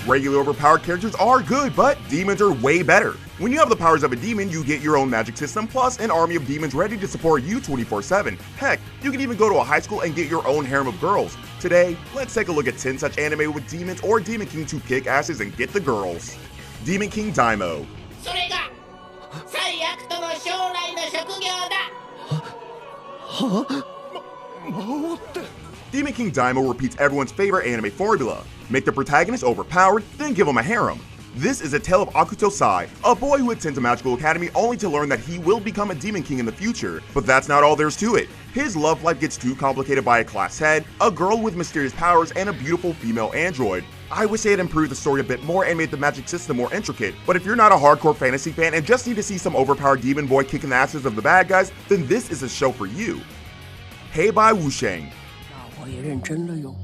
Regular overpowered characters are good, but demons are way better. When you have the powers of a demon, you get your own magic system plus an army of demons ready to support you 24/7. Heck, you can even go to a high school and get your own harem of girls. Today, let's take a look at 10 such anime with demons or demon kings who kick asses and get the girls. Demon King Daimao. それが最悪との将来の職業だ。 Demon King Daimao repeats everyone's favorite anime formula. Make the protagonist overpowered, then give him a harem. This is a tale of Akuto Sai, a boy who attends a magical academy only to learn that he will become a demon king in the future. But that's not all there's to it. His love life gets too complicated by a class head, a girl with mysterious powers, and a beautiful female android. I wish they had improved the story a bit more and made the magic system more intricate, but if you're not a hardcore fantasy fan and just need to see some overpowered demon boy kicking the asses of the bad guys, then this is a show for you. Hey by Wusheng. 我也认真了哟。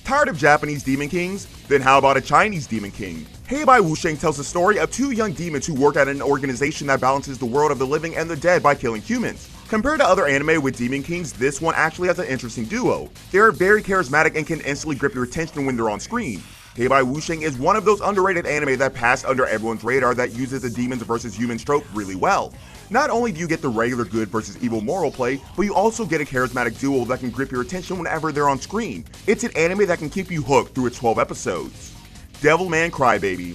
Tired of Japanese demon kings? Then how about a Chinese demon king? Hey by Wusheng tells the story of two young demons who work at an organization that balances the world of the living and the dead by killing humans. Compared to other anime with demon kings, this one actually has an interesting duo. They are very charismatic and can instantly grip your attention when they're on screen. Hey by Wusheng is one of those underrated anime that passed under everyone's radar that uses the demons versus humans trope really well. Not only do you get the regular good versus evil moral play, but you also get a charismatic duo that can grip your attention whenever they're on screen. It's an anime that can keep you hooked through its 12 episodes. Devilman Crybaby.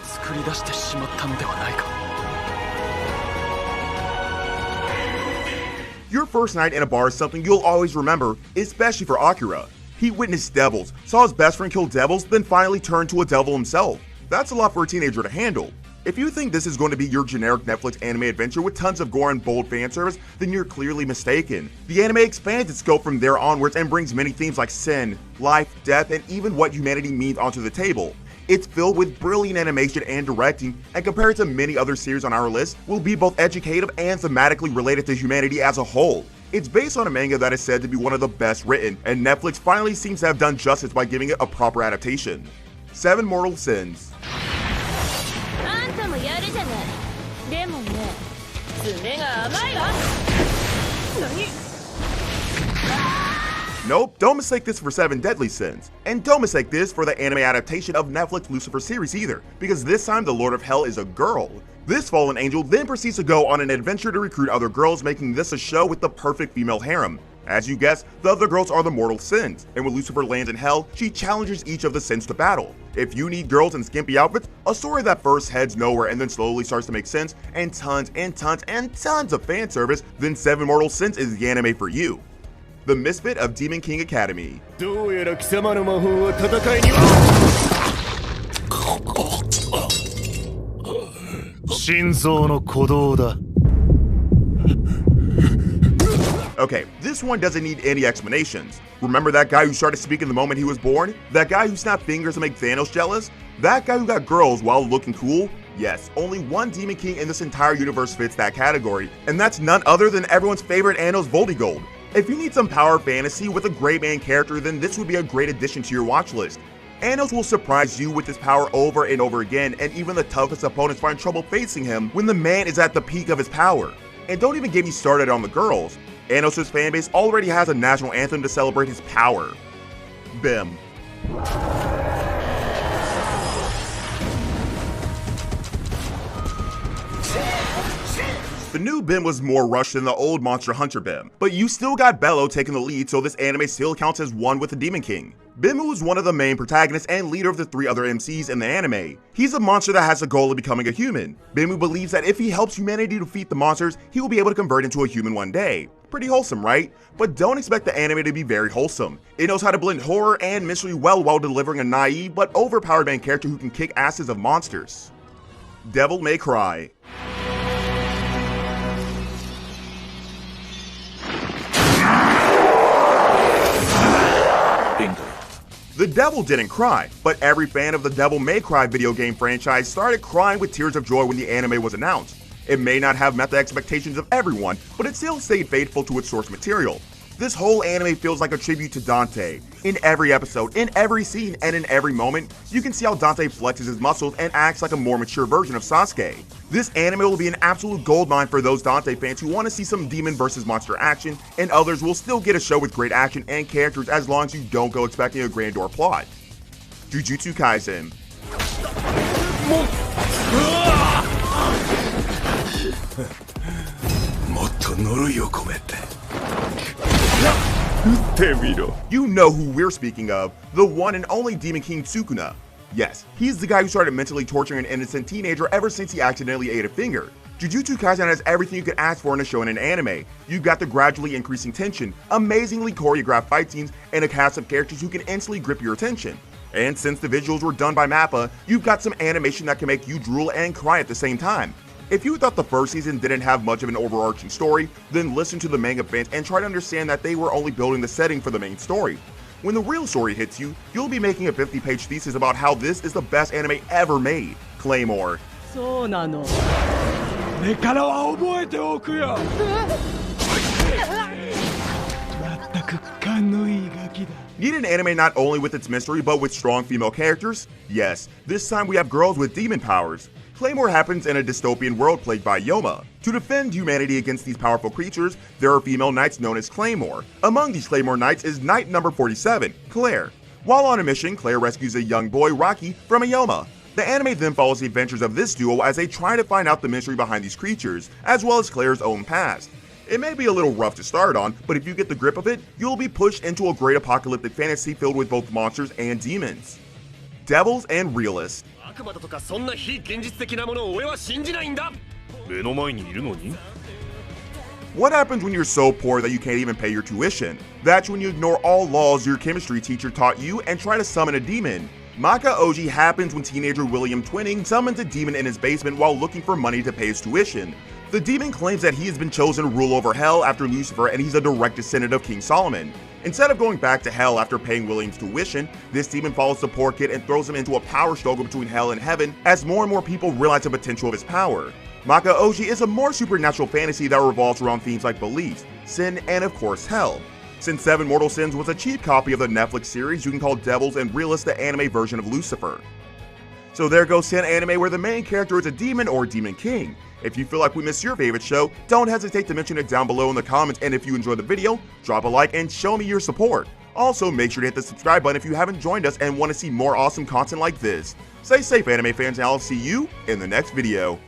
作り出してしまったのではないか。 Your first night in a bar is something you'll always remember, especially for Akira. He witnessed devils, saw his best friend kill devils, then finally turned to a devil himself. That's a lot for a teenager to handle. If you think this is going to be your generic Netflix anime adventure with tons of gore and bold fan service, then you're clearly mistaken. The anime expands its scope from there onwards and brings many themes like sin, life, death, and even what humanity means onto the table. It's filled with brilliant animation and directing, and compared to many other series on our list, will be both educative and thematically related to humanity as a whole. It's based on a manga that is said to be one of the best written, and Netflix finally seems to have done justice by giving it a proper adaptation. 7 Mortal Sins. あんたもやるじゃない。でもね、爪が甘いわ。何？ Nope, don't mistake this for 7 Deadly Sins. And don't mistake this for the anime adaptation of Netflix Lucifer series either, because this time the Lord of Hell is a girl. This fallen angel then proceeds to go on an adventure to recruit other girls, making this a show with the perfect female harem. As you guessed, the other girls are the mortal sins, and when Lucifer lands in hell, she challenges each of the sins to battle. If you need girls in skimpy outfits, a story that first heads nowhere and then slowly starts to make sense, and tons and tons and tons of fan service, then 7 Mortal Sins is the anime for you. The Misfit of Demon King Academy. どうやら貴様の魔法は戦いには心臓の鼓動だ Okay, this one doesn't need any explanations. Remember that guy who started speaking the moment he was born? That guy who snapped fingers to make Thanos jealous? That guy who got girls while looking cool? Yes, only one Demon King in this entire universe fits that category, and that's none other than everyone's favorite Anos Voldigold. If you need some power fantasy with a great main character, then this would be a great addition to your watch list. Anos will surprise you with his power over and over again, and even the toughest opponents find trouble facing him when the man is at the peak of his power. And don't even get me started on the girls. Anos' fanbase already has a national anthem to celebrate his power. Bim. The new Bim was more rushed than the old Monster Hunter Bim, but you still got Bello taking the lead, so this anime still counts as one with the Demon King. Bim is one of the main protagonists and leader of the 3 other MCs in the anime. He's a monster that has the goal of becoming a human. Bim believes that if he helps humanity defeat the monsters, he will be able to convert into a human one day. Pretty wholesome, right? But don't expect the anime to be very wholesome. It knows how to blend horror and mystery well while delivering a naive but overpowered main character who can kick asses of monsters. Devil May Cry. The devil didn't cry, but every fan of the Devil May Cry video game franchise started crying with tears of joy when the anime was announced. It may not have met the expectations of everyone, but it still stayed faithful to its source material. This whole anime feels like a tribute to Dante. In every episode, in every scene, and in every moment, you can see how Dante flexes his muscles and acts like a more mature version of Sasuke. This anime will be an absolute goldmine for those Dante fans who want to see some demon versus monster action, and others will still get a show with great action and characters as long as you don't go expecting a grandeur plot. Jujutsu Kaisen. もっと呪いを込めて You know who we're speaking of, the one and only Demon King Sukuna. Yes, he's the guy who started mentally torturing an innocent teenager ever since he accidentally ate a finger. Jujutsu Kaisen has everything you could ask for in a show in an anime. You've got the gradually increasing tension, amazingly choreographed fight scenes, and a cast of characters who can instantly grip your attention. And since the visuals were done by MAPPA, you've got some animation that can make you drool and cry at the same time. If you thought the first season didn't have much of an overarching story, then listen to the manga fans and try to understand that they were only building the setting for the main story. When the real story hits you, you'll be making a 50-page thesis about how this is the best anime ever made. Claymore. そうなの。目からは覚えておくよ。全く勘のいいガキだ。 Need an anime not only with its mystery but with strong female characters? Yes, this time we have girls with demon powers. Claymore happens in a dystopian world plagued by Yoma. To defend humanity against these powerful creatures, there are female knights known as Claymore. Among these Claymore knights is knight number 47, Claire. While on a mission, Claire rescues a young boy, Rocky, from a Yoma. The anime then follows the adventures of this duo as they try to find out the mystery behind these creatures, as well as Claire's own past. It may be a little rough to start on, but if you get the grip of it, you'll be pushed into a great apocalyptic fantasy filled with both monsters and demons. Devils and Realists. 悪魔だとかそんな非現実的なものを俺は信じないんだ。目の前にいるのに What happens when you're so poor that you can't even pay your tuition? That's when you ignore all laws your chemistry teacher taught you and try to summon a demon. Maka Oji happens when teenager William Twinning summons a demon in his basement while looking for money to pay his tuition. The demon claims that he has been chosen to rule over hell after Lucifer and he's a direct descendant of King Solomon. Instead of going back to hell after paying William's tuition, this demon follows the poor kid and throws him into a power struggle between hell and heaven as more and more people realize the potential of his power. Maka Oji is a more supernatural fantasy that revolves around themes like beliefs, sin, and of course hell. Since Seven Mortal Sins was a cheap copy of the Netflix series, you can call Devils and Realists the anime version of Lucifer. So there goes 10 anime where the main character is a demon or demon king. If you feel like we missed your favorite show, don't hesitate to mention it down below in the comments, and if you enjoyed the video, drop a like and show me your support. Also, make sure to hit the subscribe button if you haven't joined us and want to see more awesome content like this. Stay safe, anime fans, and I'll see you in the next video.